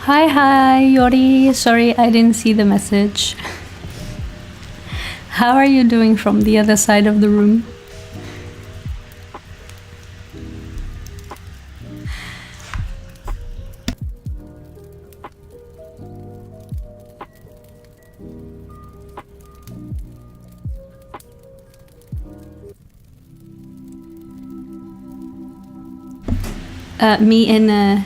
Hi, Yori. Sorry, I didn't see the message. How are you doing from the other side of the room? Me and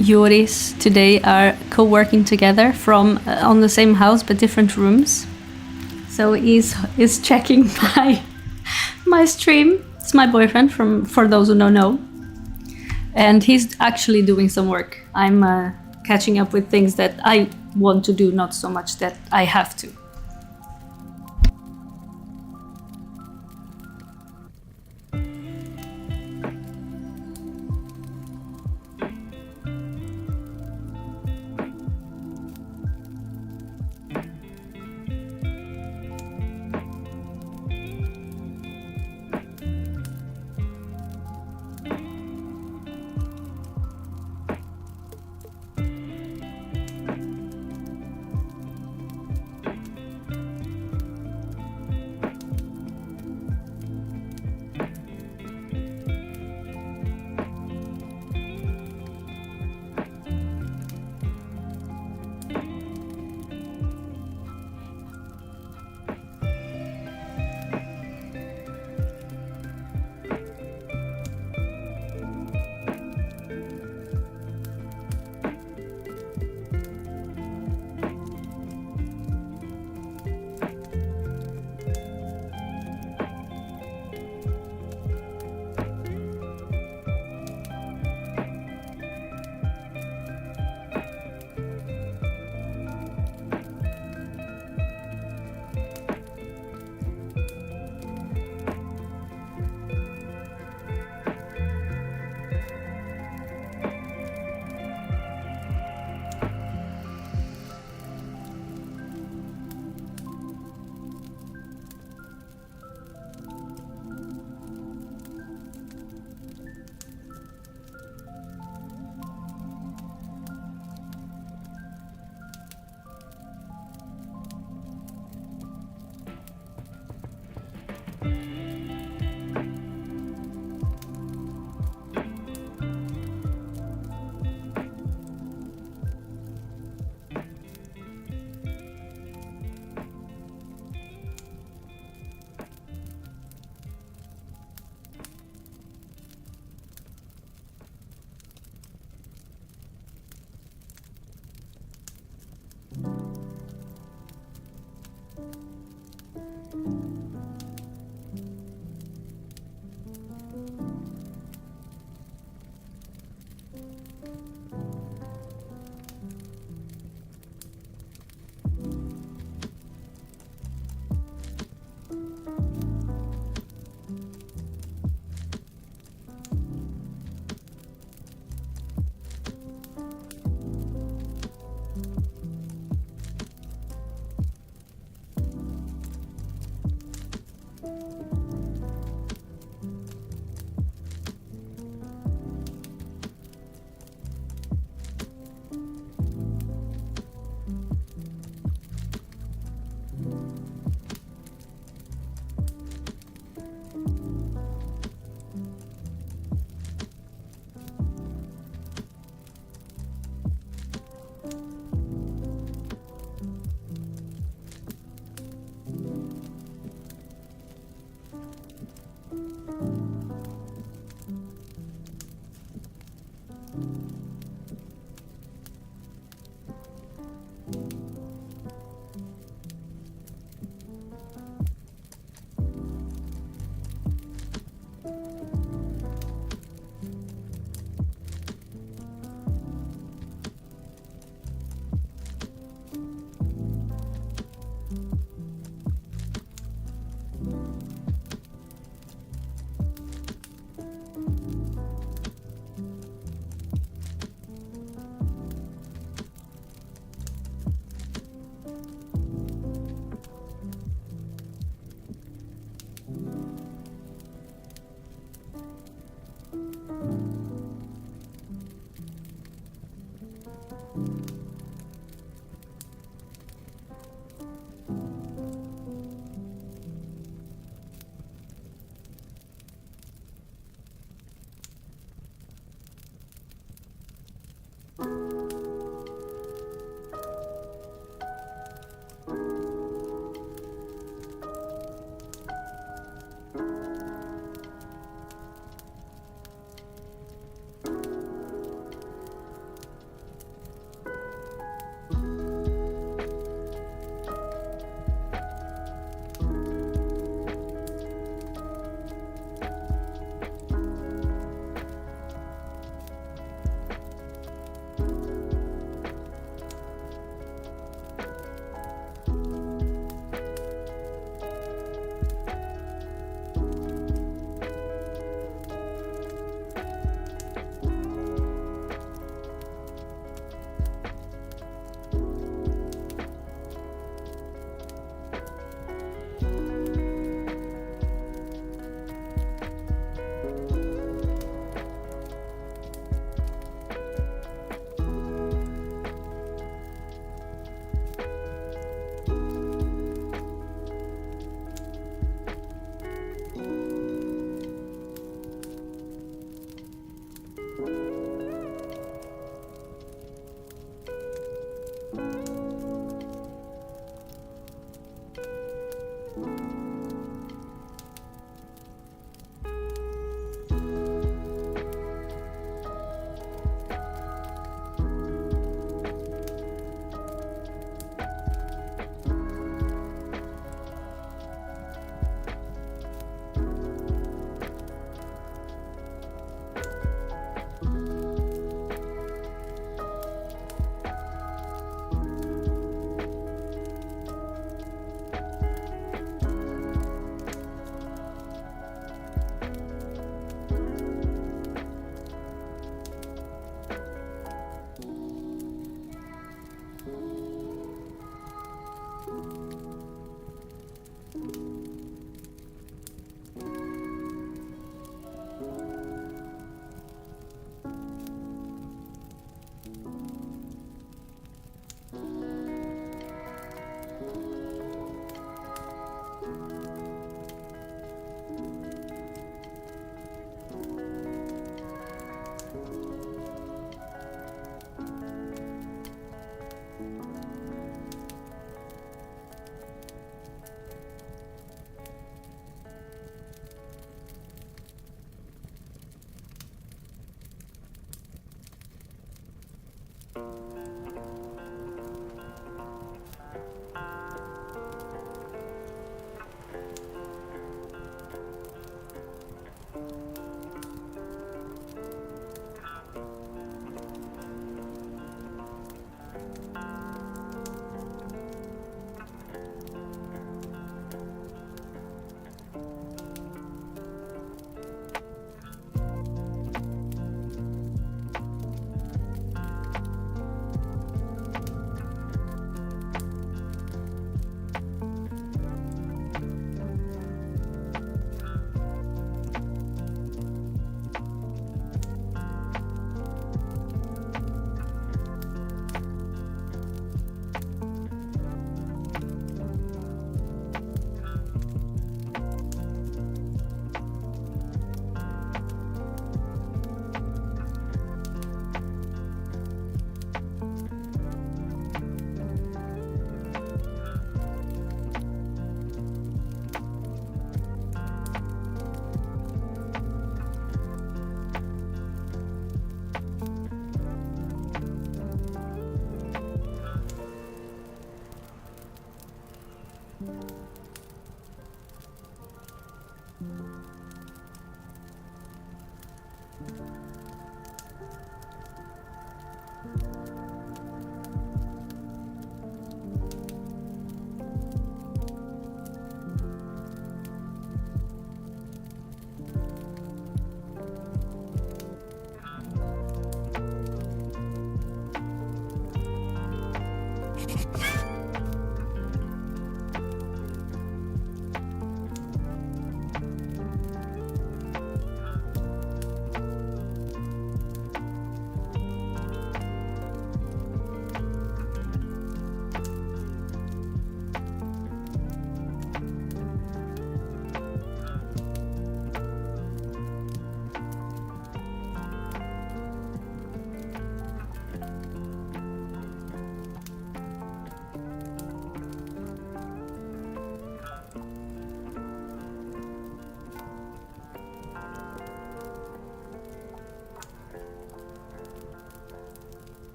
Joris today are co-working together from on the same house but different rooms. So he's checking my stream. It's my boyfriend, for those who don't know, and he's actually doing some work. I'm catching up with things that I want to do, not so much that I have to.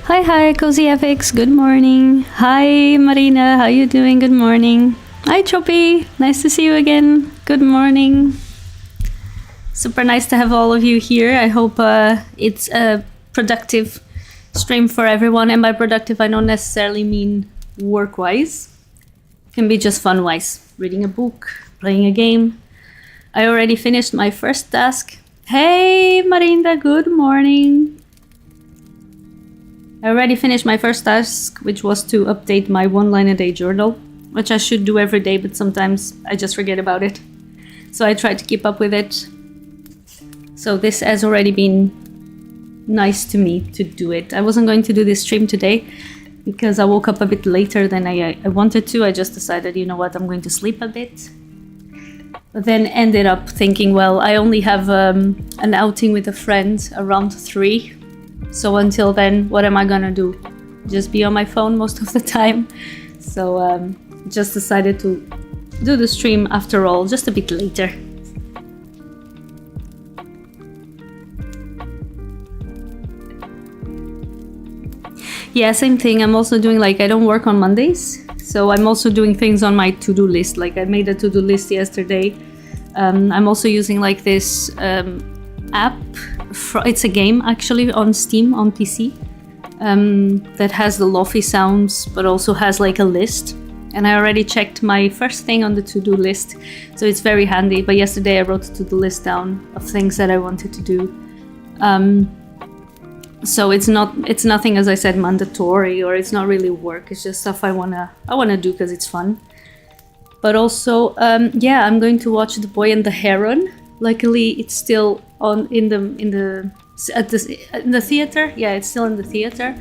Hi, Cozy FX. Good morning. Hi, Marina. How you doing? Good morning. Hi, Choppy. Nice to see you again. Good morning. Super nice to have all of you here. I hope it's a productive stream for everyone. And by productive, I don't necessarily mean work-wise. It can be just fun-wise. Reading a book, playing a game. I already finished my first task. Hey, Marinda. Good morning. I already finished my first task, which was to update my one line a day journal, which I should do every day, but sometimes I just forget about it. So I try to keep up with it. So this has already been nice to me to do it. I wasn't going to do this stream today because I woke up a bit later than I wanted to. I just decided, you know what, I'm going to sleep a bit. But then ended up thinking, well, I only have an outing with a friend around 3. So until then, what am I gonna do? Just be on my phone most of the time. So just decided to do the stream after all, just a bit later. Yeah, same thing. I'm also doing I don't work on Mondays. So I'm also doing things on my to-do list. I made a to-do list yesterday. I'm also using this app. It's a game actually on Steam on PC that has the lofi sounds, but also has a list. And I already checked my first thing on the to-do list, so it's very handy. But yesterday I wrote the to-do list down of things that I wanted to do. So it's nothing, as I said, mandatory, or it's not really work. It's just stuff I wanna do because it's fun. But also, I'm going to watch The Boy and the Heron. Luckily, it's still on in the theater. Yeah, it's still in the theater.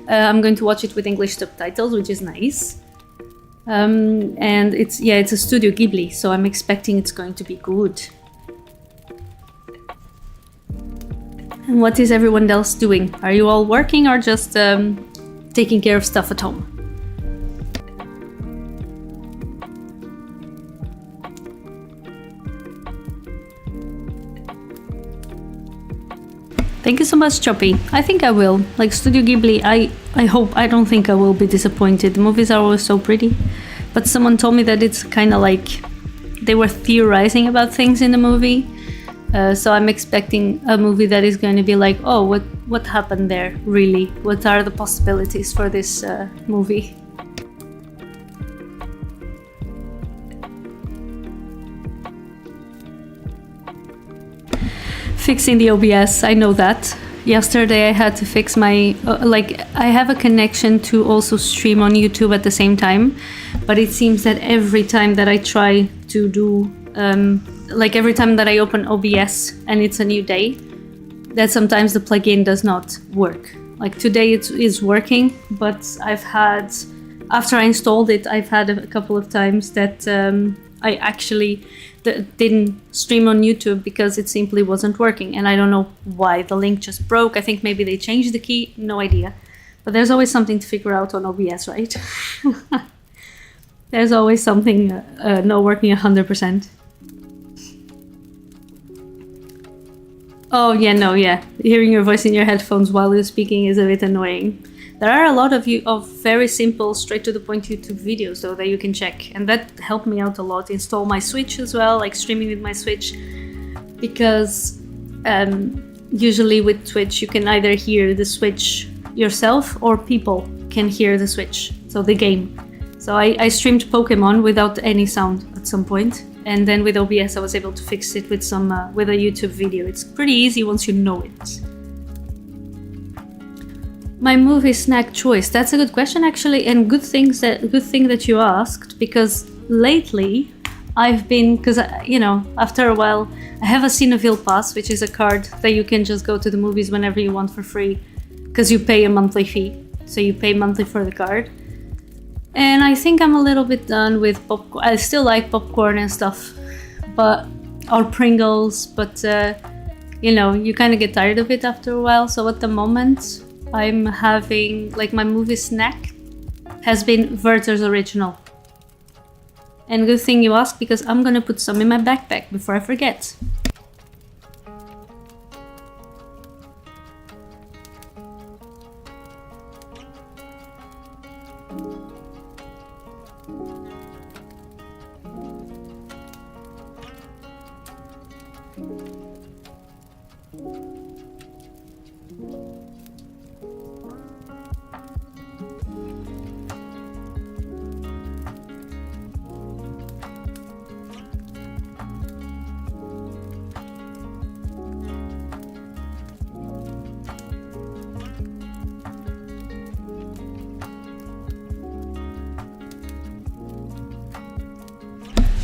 I'm going to watch it with English subtitles, which is nice. And it's a Studio Ghibli, so I'm expecting it's going to be good. And what is everyone else doing? Are you all working or just taking care of stuff at home? Thank you so much, Choppy. I think I will. Like Studio Ghibli, I don't think I will be disappointed. The movies are always so pretty. But someone told me that it's kind of like they were theorizing about things in the movie. So I'm expecting a movie that is going to be like, oh, what happened there, really? What are the possibilities for this movie? Fixing the OBS, I know that. Yesterday I had to fix my, I have a connection to also stream on YouTube at the same time, but it seems that every time that I try to do, every time that I open OBS and it's a new day, that sometimes the plugin does not work. Like today it is working, but after I installed it, I've had a couple of times that I actually didn't stream on YouTube because it simply wasn't working, and I don't know why. The link just broke. I think maybe they changed the key, no idea. But there's always something to figure out on OBS, right? There's always something not working 100%. Oh yeah, no, yeah. Hearing your voice in your headphones while you're speaking is a bit annoying. There are a lot of very simple, straight to the point YouTube videos though that you can check, and that helped me out a lot. Install my Switch as well, like streaming with my Switch, because usually with Twitch you can either hear the Switch yourself or people can hear the Switch, so the game. So I streamed Pokemon without any sound at some point, and then with OBS I was able to fix it with with a YouTube video. It's pretty easy once you know it. My movie snack choice. That's a good question, actually, and good thing that you asked, because lately I've been, because after a while I have a Cineville Pass, which is a card that you can just go to the movies whenever you want for free, because you pay a monthly fee, so you pay monthly for the card. And I think I'm a little bit done with popcorn. I still like popcorn and stuff, or Pringles, but you kind of get tired of it after a while. So at the moment I'm having, my movie snack has been Werther's Original. And good thing you asked, because I'm gonna put some in my backpack before I forget.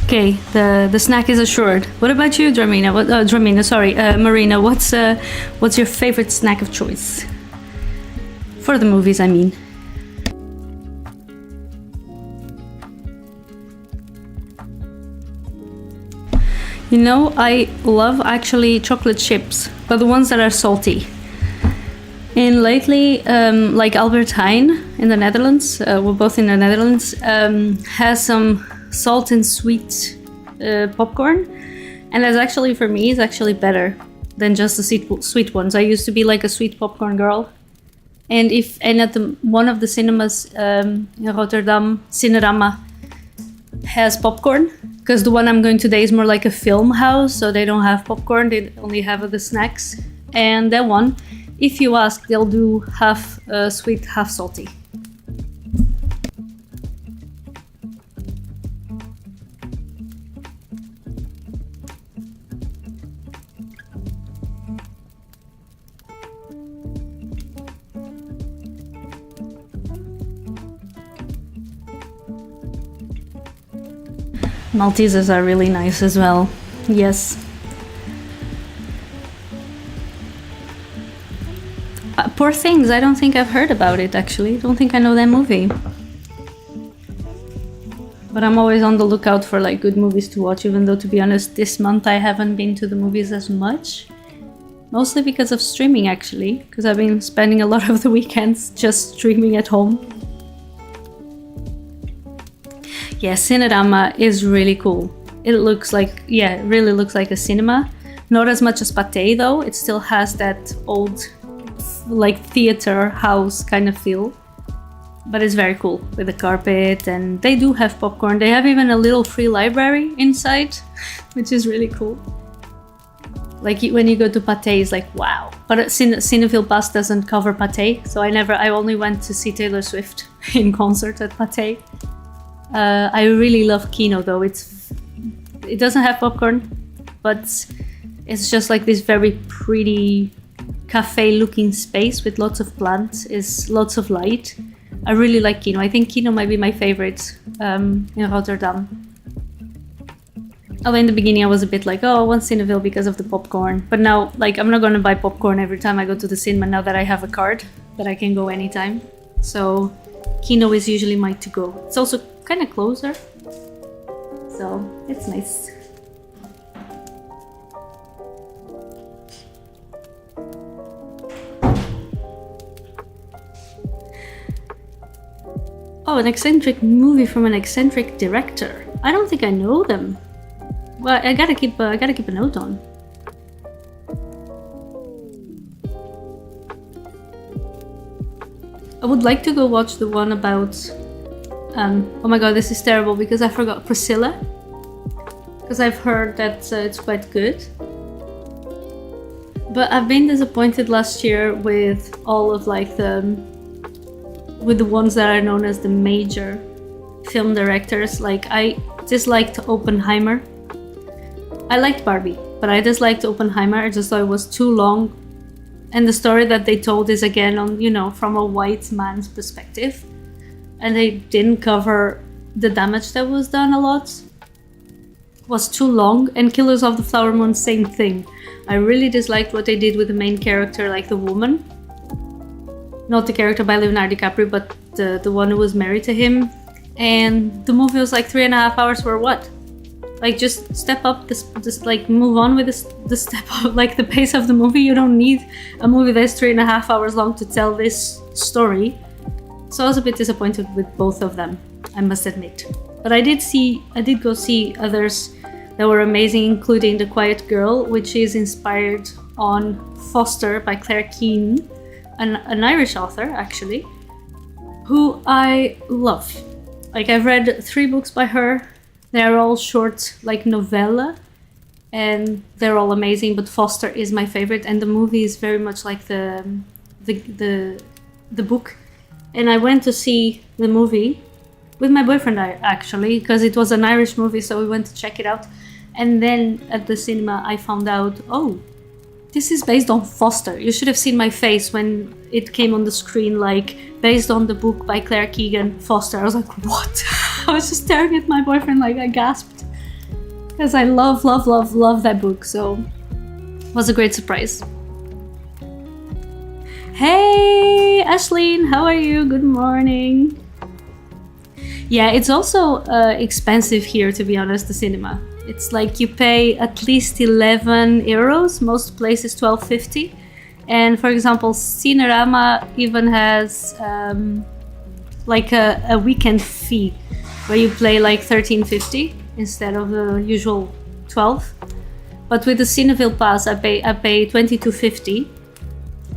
Okay, the snack is assured. What about you, Marina? Marina, what's your favorite snack of choice? For the movies, I mean. I love actually chocolate chips, but the ones that are salty. And lately, Albert Heijn in the Netherlands, we're both in the Netherlands, has some salt and sweet popcorn, and that's actually, for me, is actually better than just the sweet ones. I used to be like a sweet popcorn girl, and at one of the cinemas in Rotterdam, Cinerama, has popcorn, because the one I'm going today is more like a film house, so they don't have popcorn, they only have the snacks. And that one, if you ask, they'll do half sweet, half salty. Maltesers are really nice as well. Yes. Poor Things, I don't think I've heard about it actually. Don't think I know that movie. But I'm always on the lookout for like good movies to watch, even though to be honest, this month I haven't been to the movies as much. Mostly because of streaming actually, because I've been spending a lot of the weekends just streaming at home. Yeah, Cinerama is really cool. It looks like, yeah, it really looks like a cinema. Not as much as Pathé though, it still has that old like theater house kind of feel. But it's very cool with the carpet, and they do have popcorn. They have even a little free library inside, which is really cool. Like when you go to Pathé, it's like wow. But Cinephile Pass doesn't cover Pathé, so I only went to see Taylor Swift in concert at Pathé. I really love Kino though. It doesn't have popcorn, but it's just like this very pretty cafe-looking space with lots of plants, is lots of light. I really like Kino. I think Kino might be my favorite in Rotterdam. Although in the beginning I was a bit like, oh, I want Cineville because of the popcorn. But now, like, I'm not gonna buy popcorn every time I go to the cinema now that I have a card that I can go anytime. So Kino is usually my to-go. It's also kind of closer, so it's nice. Oh, an eccentric movie from an eccentric director. I don't think I know them. Well, I gotta keep a note on. I would like to go watch the one about. Oh my god, this is terrible because I forgot Priscilla. Because I've heard that it's quite good. But I've been disappointed last year with all of like with the ones that are known as the major film directors. Like I disliked Oppenheimer. I liked Barbie, but I disliked Oppenheimer. I just thought it was too long. And the story that they told is again on, you know, from a white man's perspective. And they didn't cover the damage that was done a lot. It was too long. And Killers of the Flower Moon, same thing. I really disliked what they did with the main character, like the woman. Not the character by Leonardo DiCaprio, but the one who was married to him. And the movie was like 3.5 hours for what? Like just step up, just like move on with the step up, like the pace of the movie. You don't need a movie that's 3.5 hours long to tell this story. So I was a bit disappointed with both of them, I must admit. But I did go see others that were amazing, including The Quiet Girl, which is inspired on Foster by Claire Keane, an Irish author actually, who I love. Like I've read 3 books by her. They're all short, like novella, and they're all amazing. But Foster is my favorite, and the movie is very much like the book. And I went to see the movie with my boyfriend actually, because it was an Irish movie, so we went to check it out. And then at the cinema, I found out, oh, this is based on Foster. You should have seen my face when it came on the screen, like based on the book by Claire Keegan, Foster. I was like, what? I was just staring at my boyfriend like I gasped. Because I love that book, so it was a great surprise. Hey, Ashleen, how are you? Good morning. Yeah, it's also expensive here, to be honest, the cinema. It's like you pay at least 11 euros, most places 12.50. And for example, Cinerama even has like a weekend fee where you pay like 13.50 instead of the usual 12. But with the Cineville Pass, I pay 22.50.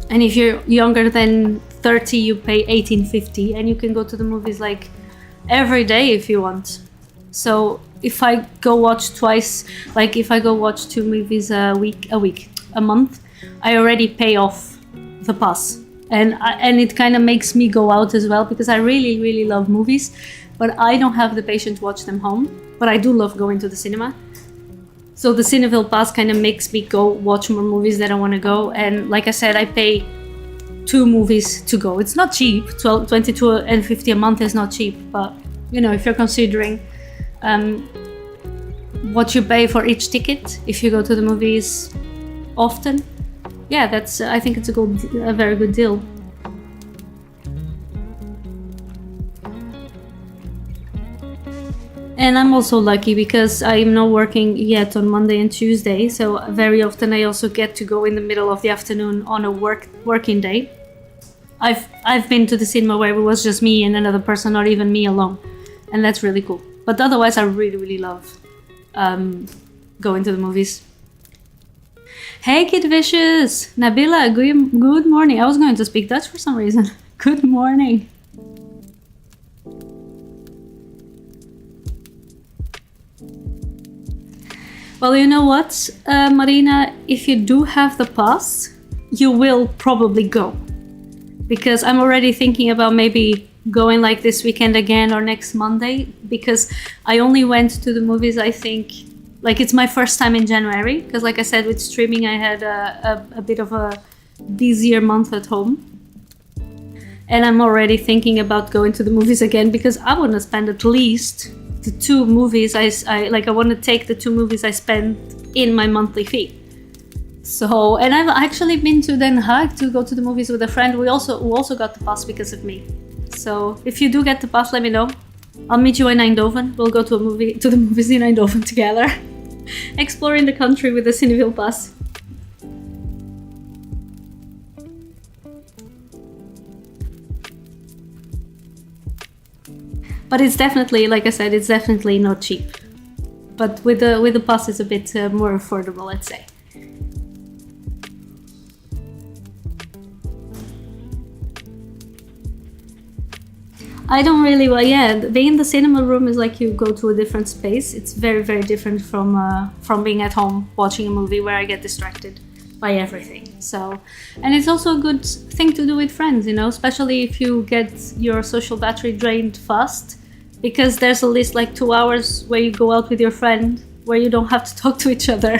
And if you're younger than 30, you pay 18.50, and you can go to the movies like every day if you want. So if I go watch twice, like if I go watch 2 movies a month, I already pay off the pass. And it kind of makes me go out as well, because I really love movies, but I don't have the patience to watch them home. But I do love going to the cinema. So the Cineville Pass kind of makes me go watch more movies that I want to go. And like I said, I pay 2 movies to go. It's not cheap. 22.50 a month is not cheap. But, you know, if you're considering what you pay for each ticket if you go to the movies often. Yeah, that's I think it's a very good deal. And I'm also lucky because I'm not working yet on Monday and Tuesday, so very often I also get to go in the middle of the afternoon on a working day. I've been to the cinema where it was just me and another person, not even me alone, and that's really cool. But otherwise, I really love going to the movies. Hey, Kid Vicious! Nabila, good morning. I was going to speak Dutch for some reason. Good morning. Well, you know what, Marina? If you do have the pass, you will probably go. Because I'm already thinking about maybe going like this weekend again or next Monday. Because I only went to the movies, I think, like it's my first time in January. Because like I said, with streaming, I had a bit of a busier month at home. And I'm already thinking about going to the movies again because I want to spend at least the 2 movies I want to take the 2 movies I spent in my monthly fee. So, and I've actually been to Den Haag to go to the movies with a friend who also got the pass because of me. So if you do get the pass, let me know. I'll meet you in Eindhoven. We'll go to the movies in Eindhoven together. Exploring the country with the Cineville pass. But it's definitely, like I said, it's definitely not cheap. But with the pass, it's a bit more affordable, let's say. I don't really, well, yeah, being in the cinema room is like you go to a different space. It's very different from being at home watching a movie where I get distracted by everything. So, and it's also a good thing to do with friends, you know, especially if you get your social battery drained fast, because there's at least like 2 hours where you go out with your friend where you don't have to talk to each other.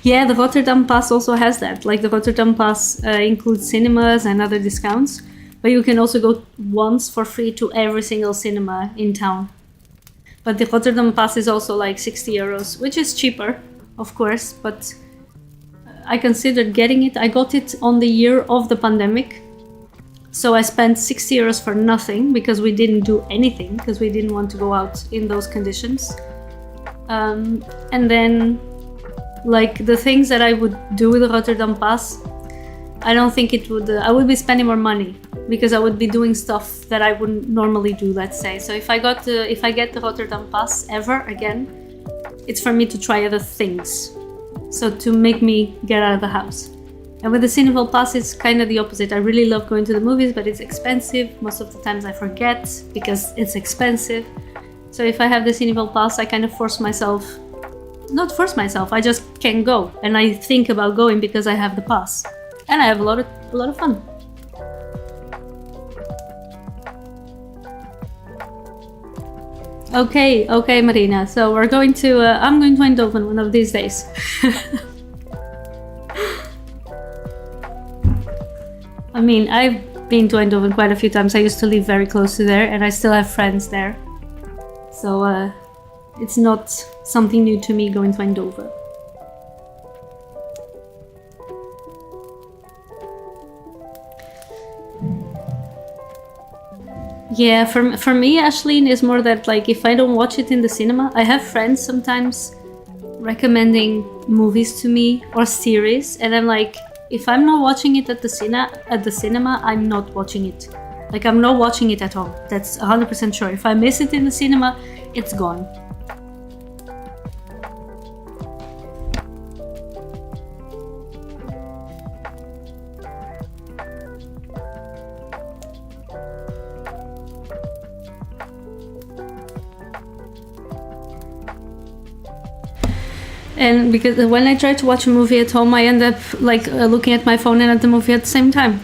Yeah, the Rotterdam Pass also has that. Like the Rotterdam Pass includes cinemas and other discounts, but you can also go once for free to every single cinema in town. But the Rotterdam Pass is also like 60 euros, which is cheaper, of course, but I considered getting it. I got it on the year of the pandemic, so I spent 60 euros for nothing because we didn't do anything, because we didn't want to go out in those conditions. And then like the things that I would do with the Rotterdam Pass, I don't think it would, I would be spending more money because I would be doing stuff that I wouldn't normally do, let's say. So if I get the Rotterdam Pass ever again, it's for me to try other things. So to make me get out of the house. And with the Cineville Pass, it's kind of the opposite. I really love going to the movies, but it's expensive. Most of the times I forget because it's expensive. So if I have the Cineville Pass, I kind of not force myself, I just can go. And I think about going because I have the pass. And I have a lot of fun. Okay, Marina. So we're going to, I'm going to Eindhoven one of these days. I mean, I've been to Eindhoven quite a few times. I used to live very close to there and I still have friends there. So it's not something new to me going to Eindhoven. Yeah, for me, Ashleen, is more that like if I don't watch it in the cinema, I have friends sometimes recommending movies to me or series, and I'm like, if I'm not watching it at the cinema, I'm not watching it. Like I'm not watching it at home. That's 100% sure. If I miss it in the cinema, it's gone. And because when I try to watch a movie at home, I end up like looking at my phone and at the movie at the same time.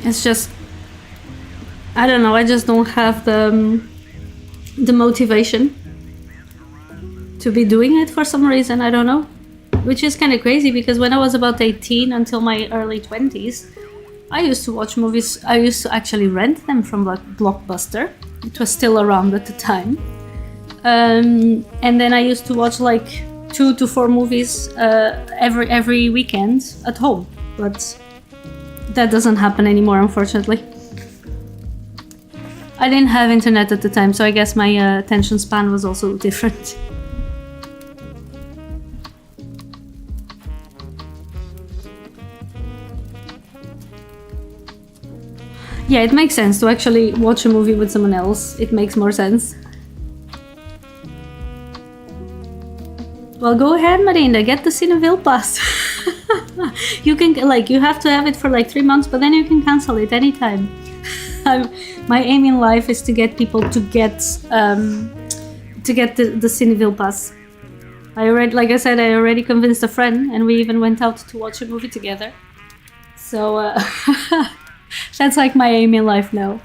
It's just, I don't know, I just don't have the motivation to be doing it for some reason, I don't know. Which is kind of crazy because when I was about 18 until my early 20s, I used to watch movies. I used to actually rent them from like Blockbuster. It was still around at the time. And then I used to watch like 2 to 4 movies every weekend at home. But that doesn't happen anymore, unfortunately. I didn't have internet at the time, so I guess my attention span was also different. Yeah, it makes sense to actually watch a movie with someone else. It makes more sense. Well, go ahead, Marina, get the Cineville pass. You can, like, you have to have it for like 3 months, but then you can cancel it anytime. My aim in life is to get people to get the Cineville pass. Like I said, I already convinced a friend, and we even went out to watch a movie together. So that's like my aim in life now.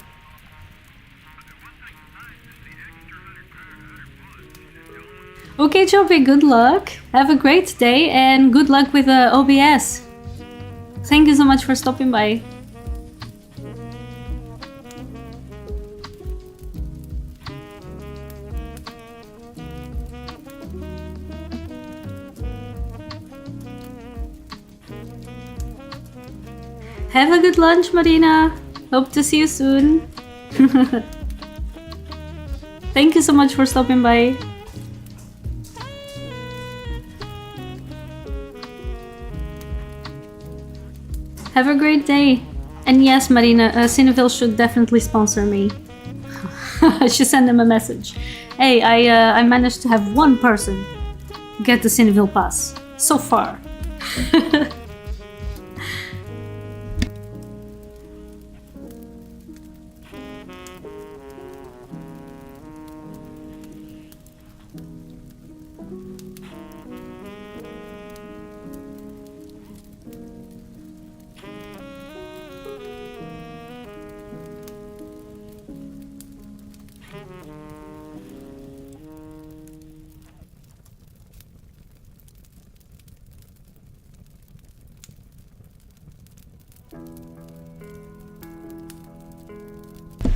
Okay, Joby, good luck. Have a great day and good luck with OBS. Thank you so much for stopping by. Have a good lunch, Marina. Hope to see you soon. Thank you so much for stopping by. Have a great day. And yes, Marina, Cineville should definitely sponsor me. I should send them a message. Hey, I managed to have one person get the Cineville pass so far.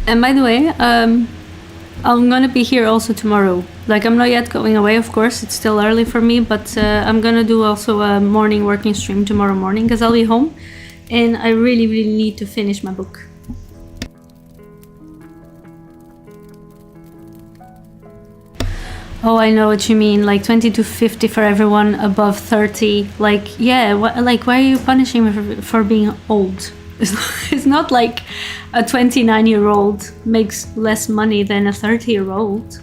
And by the way, I'm gonna be here also tomorrow. Like, I'm not yet going away, of course, it's still early for me, but I'm gonna do also a morning working stream tomorrow morning because I'll be home and I really, really need to finish my book. Oh, I know what you mean, like 20 to 50 for everyone above 30. Like, yeah, like, why are you punishing me for being old? It's not like a 29-year-old makes less money than a 30-year-old.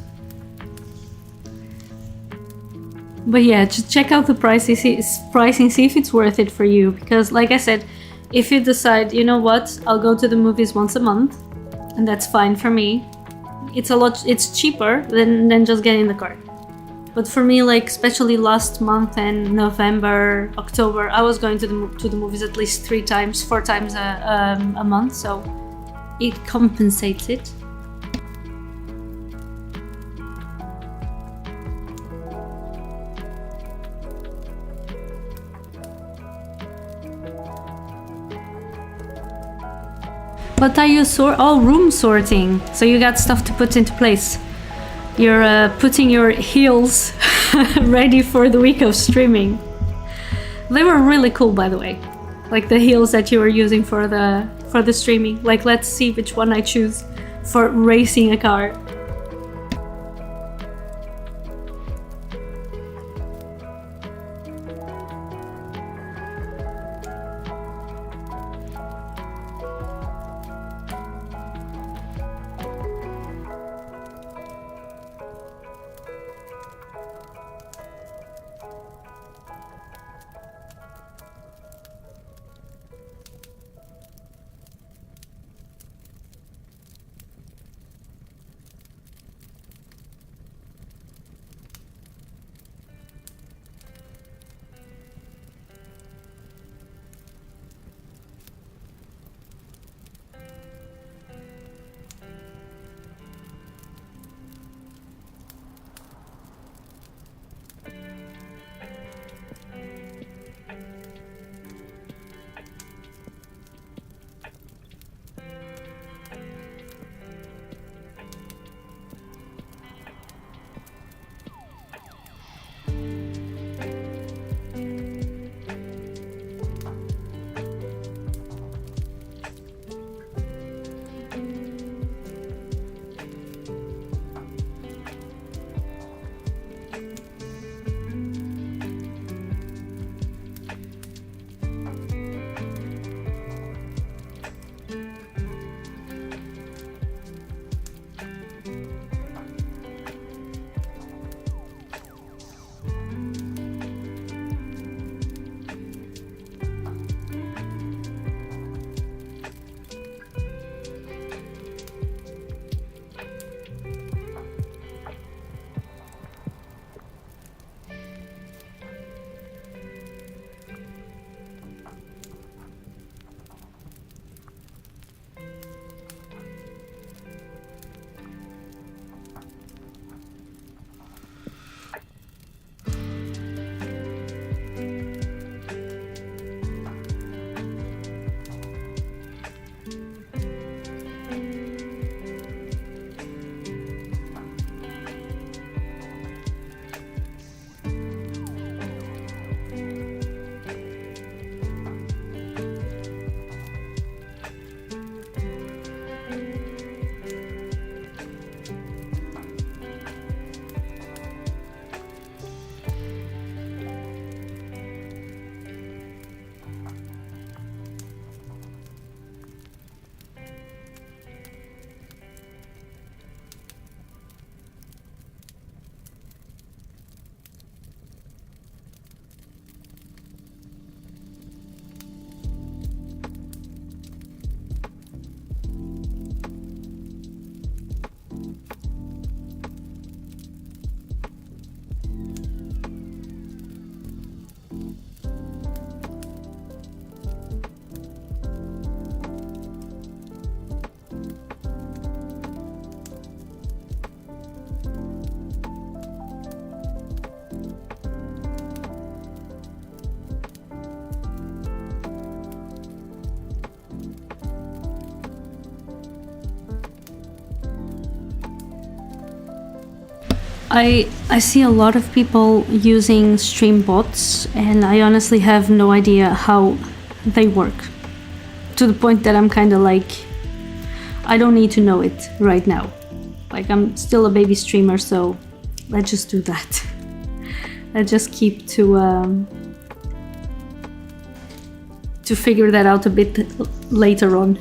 But yeah, just check out the pricing, see if it's worth it for you. Because like I said, if you decide, you know what, I'll go to the movies once a month, and that's fine for me. It's cheaper than just getting the card. But for me, like, especially last month and November, October, I was going to the movies at least 4 times a month, so it compensates it. What are you room sorting. So you got stuff to put into place. You're putting your heels ready for the week of streaming. They were really cool, by the way. Like the heels that you were using for the streaming. Like, let's see which one I choose for racing a car. I see a lot of people using stream bots, and I honestly have no idea how they work. To the point that I'm kind of like, I don't need to know it right now. Like, I'm still a baby streamer, so let's just do that. Let's just keep to figure that out a bit later on.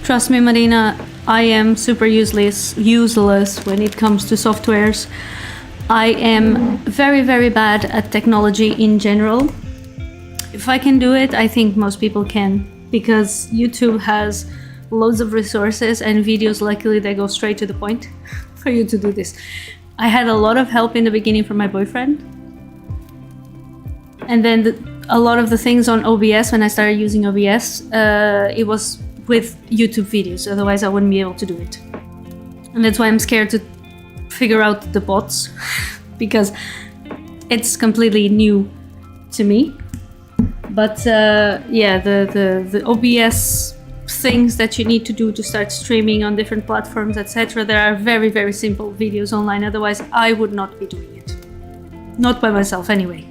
Trust me, Marina, I am super useless when it comes to softwares. I am very, very bad at technology in general. If I can do it, I think most people can, because YouTube has loads of resources and videos, luckily they go straight to the point for you to do this. I had a lot of help in the beginning from my boyfriend. And then a lot of the things on OBS, when I started using OBS, it was with YouTube videos, otherwise I wouldn't be able to do it. And that's why I'm scared to figure out the bots, because it's completely new to me. But yeah, the OBS things that you need to do to start streaming on different platforms, etc. There are very, very simple videos online, otherwise I would not be doing it. Not by myself anyway.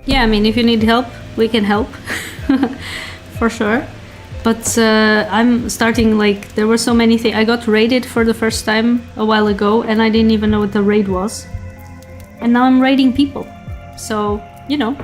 Yeah, I mean, if you need help, we can help, for sure. But I'm starting, like, there were so many things. I got raided for the first time a while ago, and I didn't even know what the raid was. And now I'm raiding people. So, you know.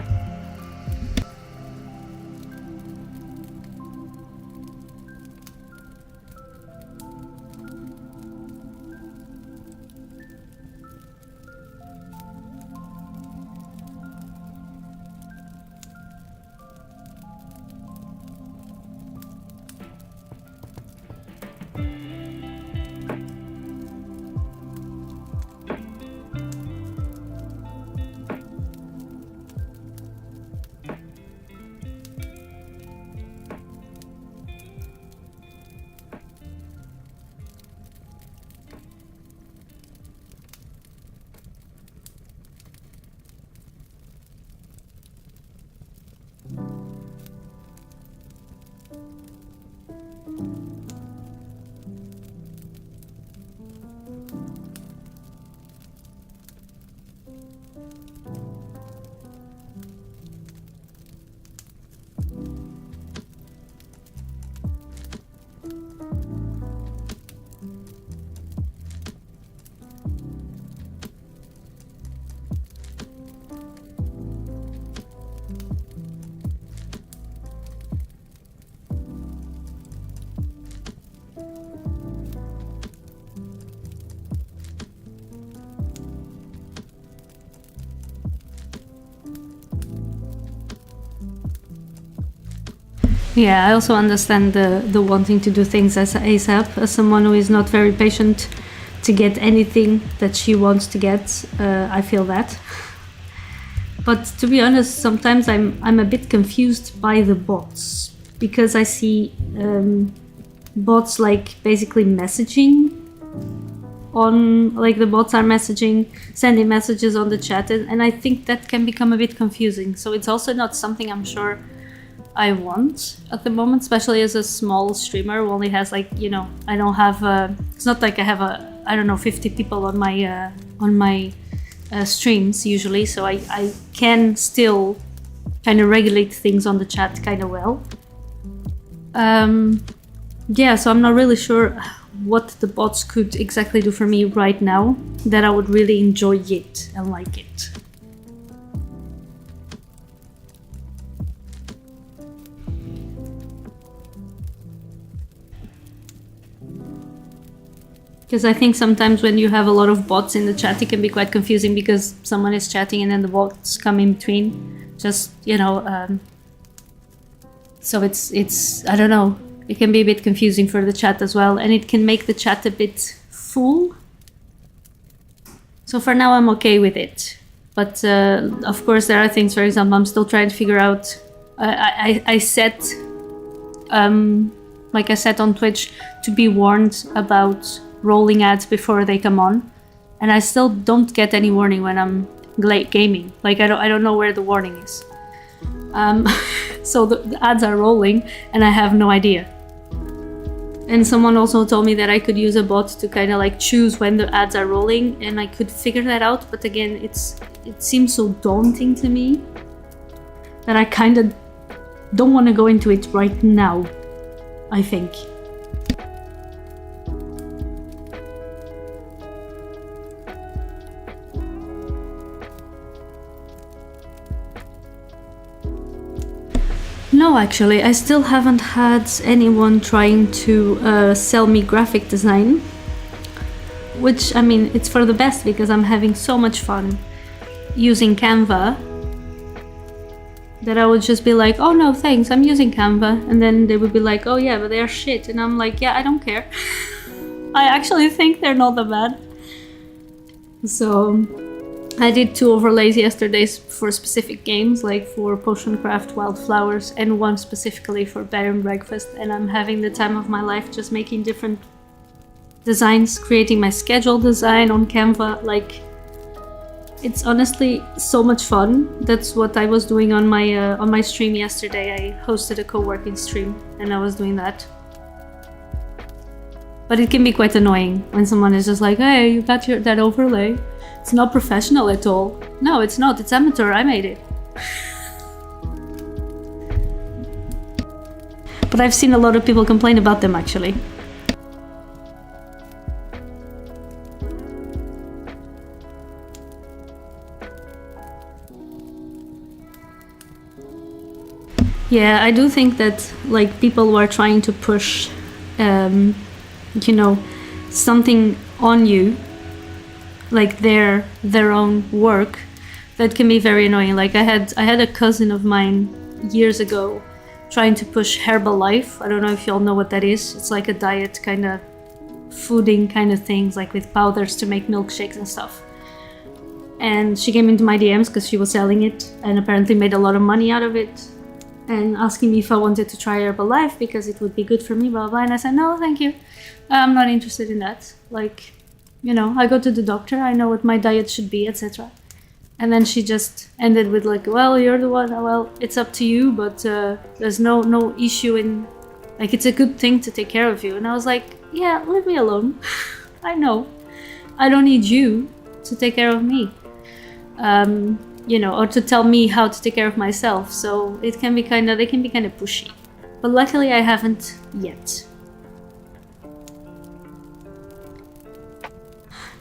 Yeah, I also understand the wanting to do things as ASAP. As someone who is not very patient to get anything that she wants to get, I feel that. But to be honest, sometimes I'm a bit confused by the bots, because I see bots like basically messaging on, like the bots are messaging, sending messages on the chat, and I think that can become a bit confusing. So it's also not something I'm sure I want at the moment, especially as a small streamer who only has, like, you know, I don't have it's not like I have I don't know, 50 people on my streams usually, so I can still kind of regulate things on the chat kind of well. Yeah, so I'm not really sure what the bots could exactly do for me right now that I would really enjoy it and like it. Because I think sometimes when you have a lot of bots in the chat, it can be quite confusing, because someone is chatting and then the bots come in between. Just, you know, so it's I don't know, it can be a bit confusing for the chat as well, and it can make the chat a bit full. So for now I'm okay with it. But of course there are things, for example, I'm still trying to figure out, I set, like I said on Twitch, to be warned about rolling ads before they come on, and I still don't get any warning when I'm gaming. Like I don't know where the warning is. So the ads are rolling and I have no idea. And someone also told me that I could use a bot to kind of like choose when the ads are rolling, and I could figure that out, but again, it seems so daunting to me that I kind of don't want to go into it right now, I think. No, actually, I still haven't had anyone trying to sell me graphic design. Which, I mean, it's for the best because I'm having so much fun using Canva that I would just be like, oh no, thanks, I'm using Canva. And then they would be like, oh yeah, but they're shit. And I'm like, yeah, I don't care. I actually think they're not that bad. So I did 2 overlays yesterday for specific games, like for Potioncraft Wildflowers and one specifically for Bed and Breakfast. And I'm having the time of my life just making different designs, creating my schedule design on Canva. Like, it's honestly so much fun. That's what I was doing on my stream yesterday. I hosted a co-working stream and I was doing that. But it can be quite annoying when someone is just like, hey, you got that overlay. It's not professional at all. No, it's not. It's amateur. I made it. But I've seen a lot of people complain about them actually. Yeah, I do think that like people who are trying to push, something on you, like their own work, that can be very annoying. Like I had a cousin of mine years ago trying to push Herbalife. I don't know if y'all know what that is. It's like a diet kind of fooding kind of things, like with powders to make milkshakes and stuff. And she came into my DMs because she was selling it and apparently made a lot of money out of it, and asking me if I wanted to try Herbalife because it would be good for me, blah, blah. And I said, no, thank you. I'm not interested in that. Like, I go to the doctor, I know what my diet should be, etc. And then she just ended with like, well, you're the one, well, it's up to you, but there's no issue in, like, it's a good thing to take care of you. And I was like, yeah, leave me alone. I know. I don't need you to take care of me. Or to tell me how to take care of myself. So they can be kind of pushy. But luckily I haven't yet.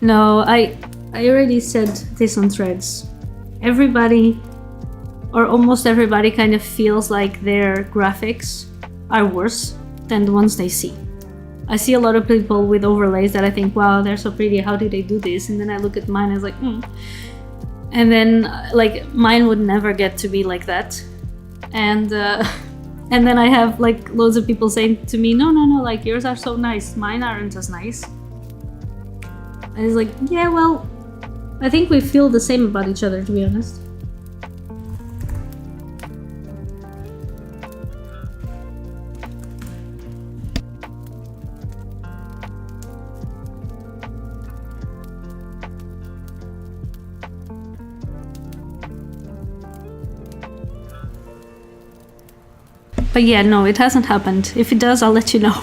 No, I already said this on Threads. Everybody, or almost everybody, kind of feels like their graphics are worse than the ones they see. I see a lot of people with overlays that I think, wow, they're so pretty, how do they do this? And then I look at mine and I was like, And then, like, mine would never get to be like that. And then I have, like, loads of people saying to me, no, like, yours are so nice. Mine aren't as nice. I was like, yeah, well, I think we feel the same about each other, to be honest. But yeah, no, it hasn't happened. If it does, I'll let you know.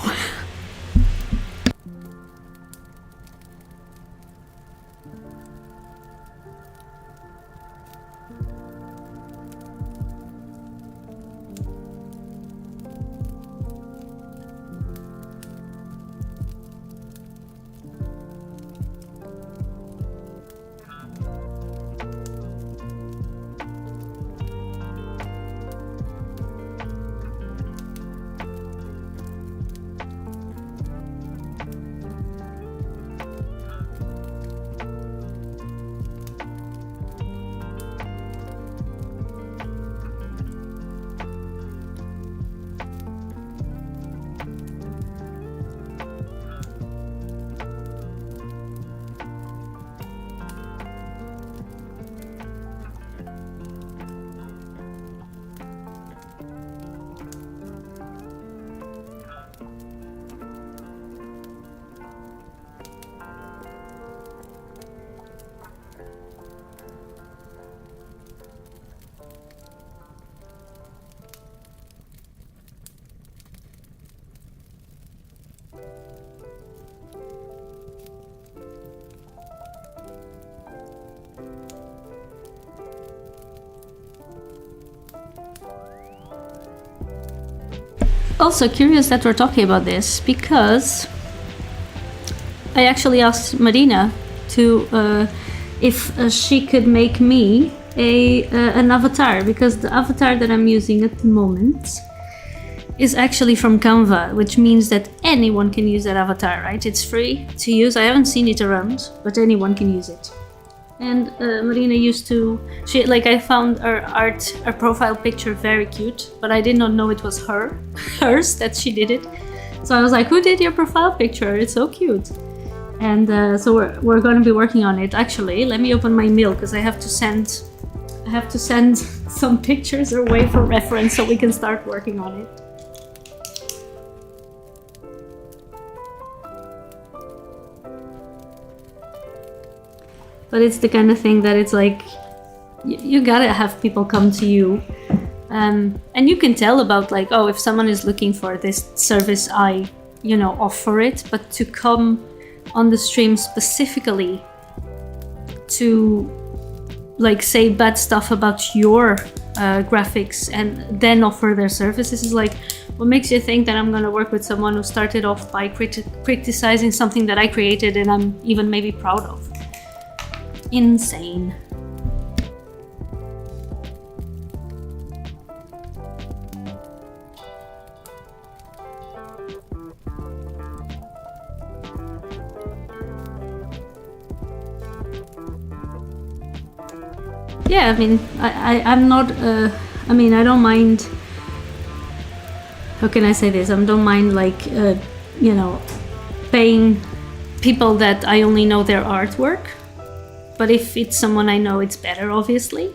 Also curious that we're talking about this because I actually asked Marina to if she could make me an avatar, because the avatar that I'm using at the moment is actually from Canva, which means that anyone can use that avatar, right? It's free to use. I haven't seen it around, but anyone can use it. And Marina used to, I found her profile picture very cute, but I did not know it was hers, that she did it. So I was like, who did your profile picture? It's so cute. And so we're going to be working on it. Actually, let me open my mail because I have to send some pictures away for reference so we can start working on it. But it's the kind of thing that it's like, you gotta have people come to you. And you can tell about like, oh, if someone is looking for this service, I, offer it. But to come on the stream specifically to like say bad stuff about your graphics and then offer their services is like, what makes you think that I'm gonna work with someone who started off by criticizing something that I created and I'm even maybe proud of? Insane. Yeah, I mean, I'm not, I don't mind, how can I say this? I don't mind like, paying people that I only know their artwork. But if it's someone I know, it's better, obviously.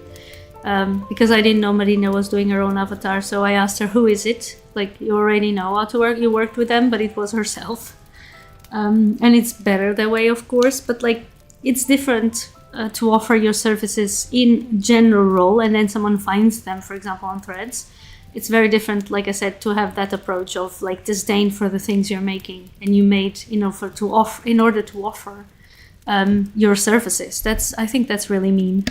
Because I didn't know Marina was doing her own avatar, so I asked her, who is it? Like, you already know how to work, you worked with them, but it was herself. And it's better that way, of course, but like, it's different to offer your services in general, and then someone finds them, for example, on Threads. It's very different, like I said, to have that approach of like disdain for the things you're making and you made in order to offer your services. I think that's really mean.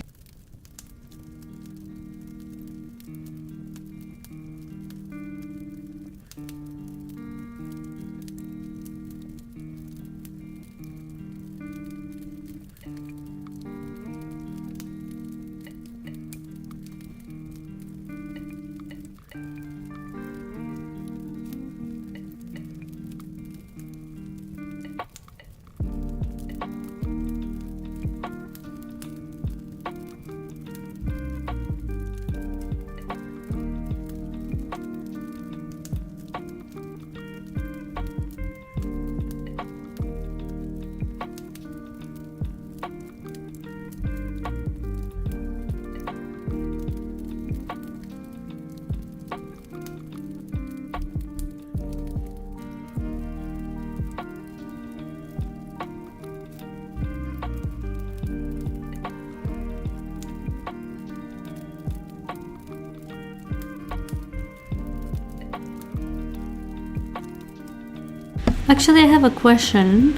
Actually, I have a question.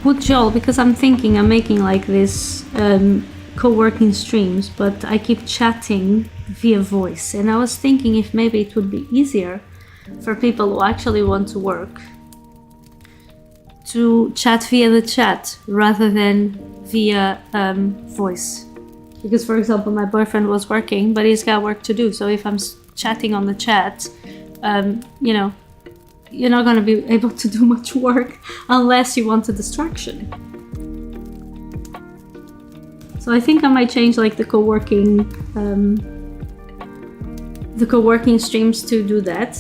Would y'all, because I'm making like this co-working streams, but I keep chatting via voice, and I was thinking if maybe it would be easier for people who actually want to work to chat via the chat rather than via voice. Because, for example, my boyfriend was working, but he's got work to do, so if I'm chatting on the chat, you're not going to be able to do much work unless you want a distraction. So I think I might change like the co-working streams to do that,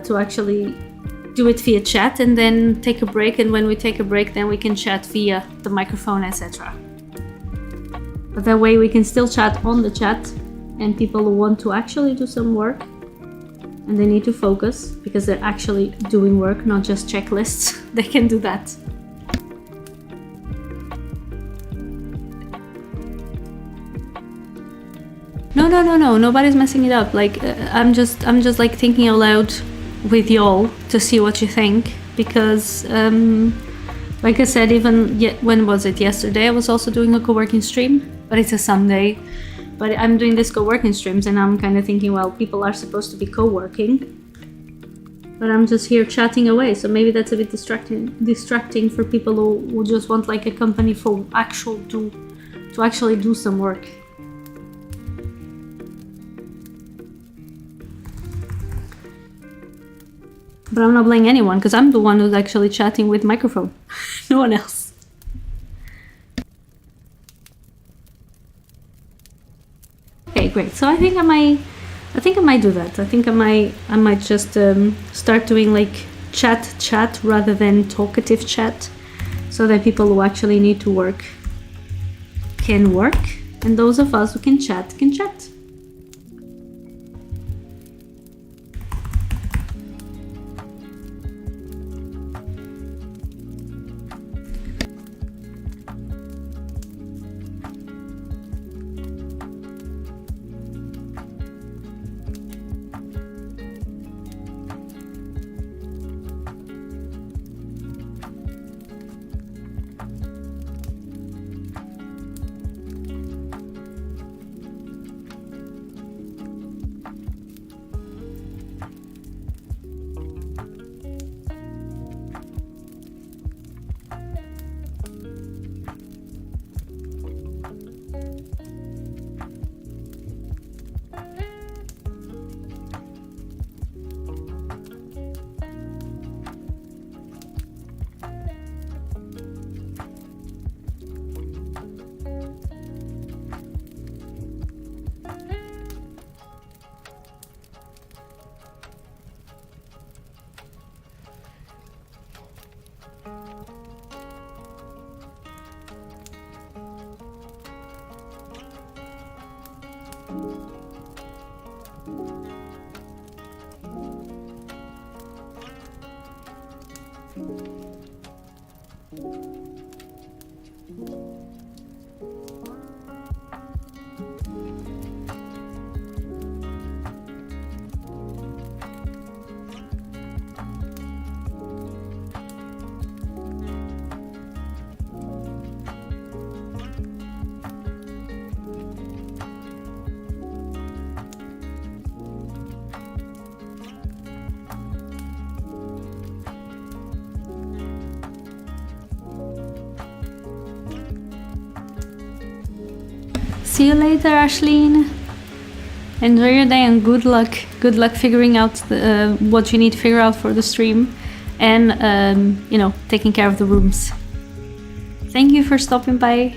to actually do it via chat and then take a break, and when we take a break then we can chat via the microphone, etc. But that way we can still chat on the chat, and people who want to actually do some work and they need to focus because they're actually doing work, not just checklists, they can do that. No, nobody's messing it up. Like I'm just like thinking out loud with y'all to see what you think, because like I said, even when was it, yesterday I was also doing a co-working stream, but it's a Sunday. But I'm doing this co-working streams and I'm kind of thinking, well, people are supposed to be co-working, but I'm just here chatting away. So maybe that's a bit distracting for people who just want like a company for to actually do some work. But I'm not blaming anyone because I'm the one who's actually chatting with microphone. No one else. Okay, great. So I think I might do that. I think I might just start doing like chat rather than talkative chat, so that people who actually need to work can work, and those of us who can chat can chat. See you later, Ashleen. Enjoy your day and good luck. Good luck figuring out what you need to figure out for the stream, and taking care of the rooms. Thank you for stopping by.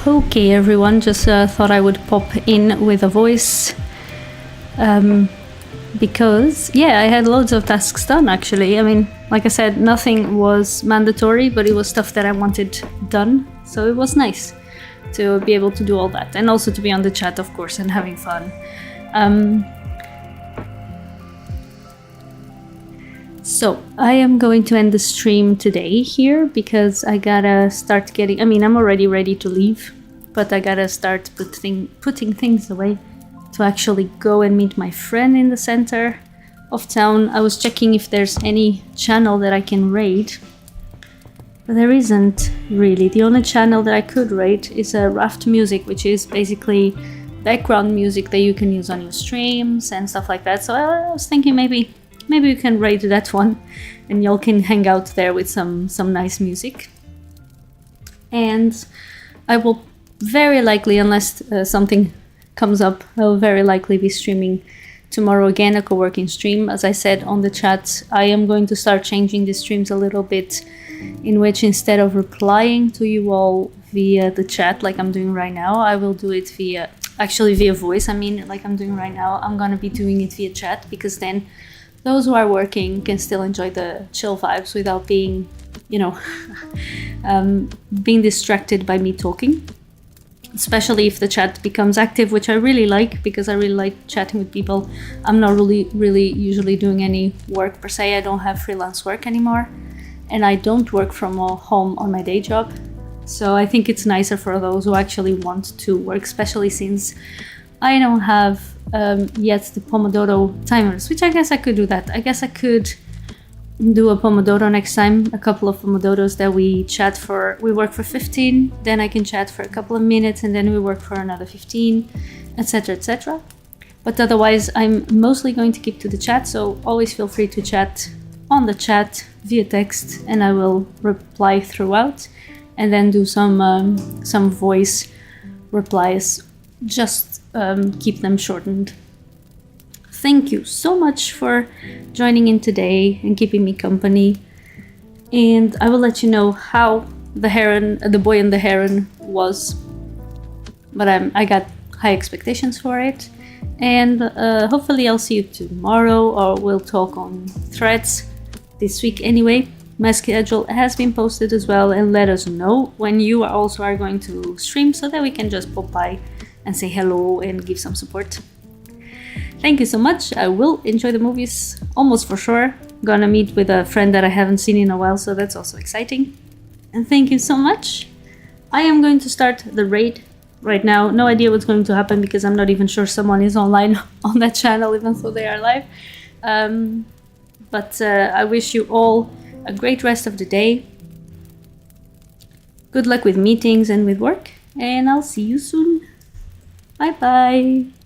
Okay, everyone, just thought I would pop in with a voice because, yeah, I had loads of tasks done actually. I mean, like I said, nothing was mandatory, but it was stuff that I wanted done, so it was nice to be able to do all that, and also to be on the chat, of course, and having fun. So I am going to end the stream today here because I gotta start getting, I mean, I'm already ready to leave, but I gotta start putting things away to actually go and meet my friend in the center of town. I was checking if there's any channel that I can raid, but there isn't really. The only channel that I could raid is Raft Music, which is basically background music that you can use on your streams and stuff like that. So I was thinking maybe you can raid that one and y'all can hang out there with some nice music. And I will very likely, unless something comes up, I will very likely be streaming tomorrow again, a co-working stream. As I said on the chat, I am going to start changing the streams a little bit, in which instead of replying to you all via the chat like I'm doing right now, I will do it via voice. I mean, like I'm doing right now, I'm gonna be doing it via chat, because then those who are working can still enjoy the chill vibes without being, being distracted by me talking. Especially if the chat becomes active, which I really like, because I really like chatting with people. I'm not really usually doing any work per se. I don't have freelance work anymore, and I don't work from home on my day job. So I think it's nicer for those who actually want to work, especially since I don't have yet the Pomodoro timers, which I guess I could do that. I guess I could do a Pomodoro next time, a couple of Pomodoros that we work for 15, then I can chat for a couple of minutes, and then we work for another 15, etc, etc. But otherwise, I'm mostly going to keep to the chat, so always feel free to chat on the chat via text, and I will reply throughout, and then do some voice replies, just keep them shortened. Thank you so much for joining in today and keeping me company. And I will let you know how the Boy and the Heron was. But I got high expectations for it. And hopefully I'll see you tomorrow, or we'll talk on Threads this week anyway. My schedule has been posted as well, and let us know when you also are going to stream so that we can just pop by and say hello and give some support. Thank you so much. I will enjoy the movies, almost for sure. Gonna meet with a friend that I haven't seen in a while, so that's also exciting. And thank you so much. I am going to start the raid right now. No idea what's going to happen because I'm not even sure someone is online on that channel, even though they are live. But I wish you all a great rest of the day. Good luck with meetings and with work, and I'll see you soon. Bye bye.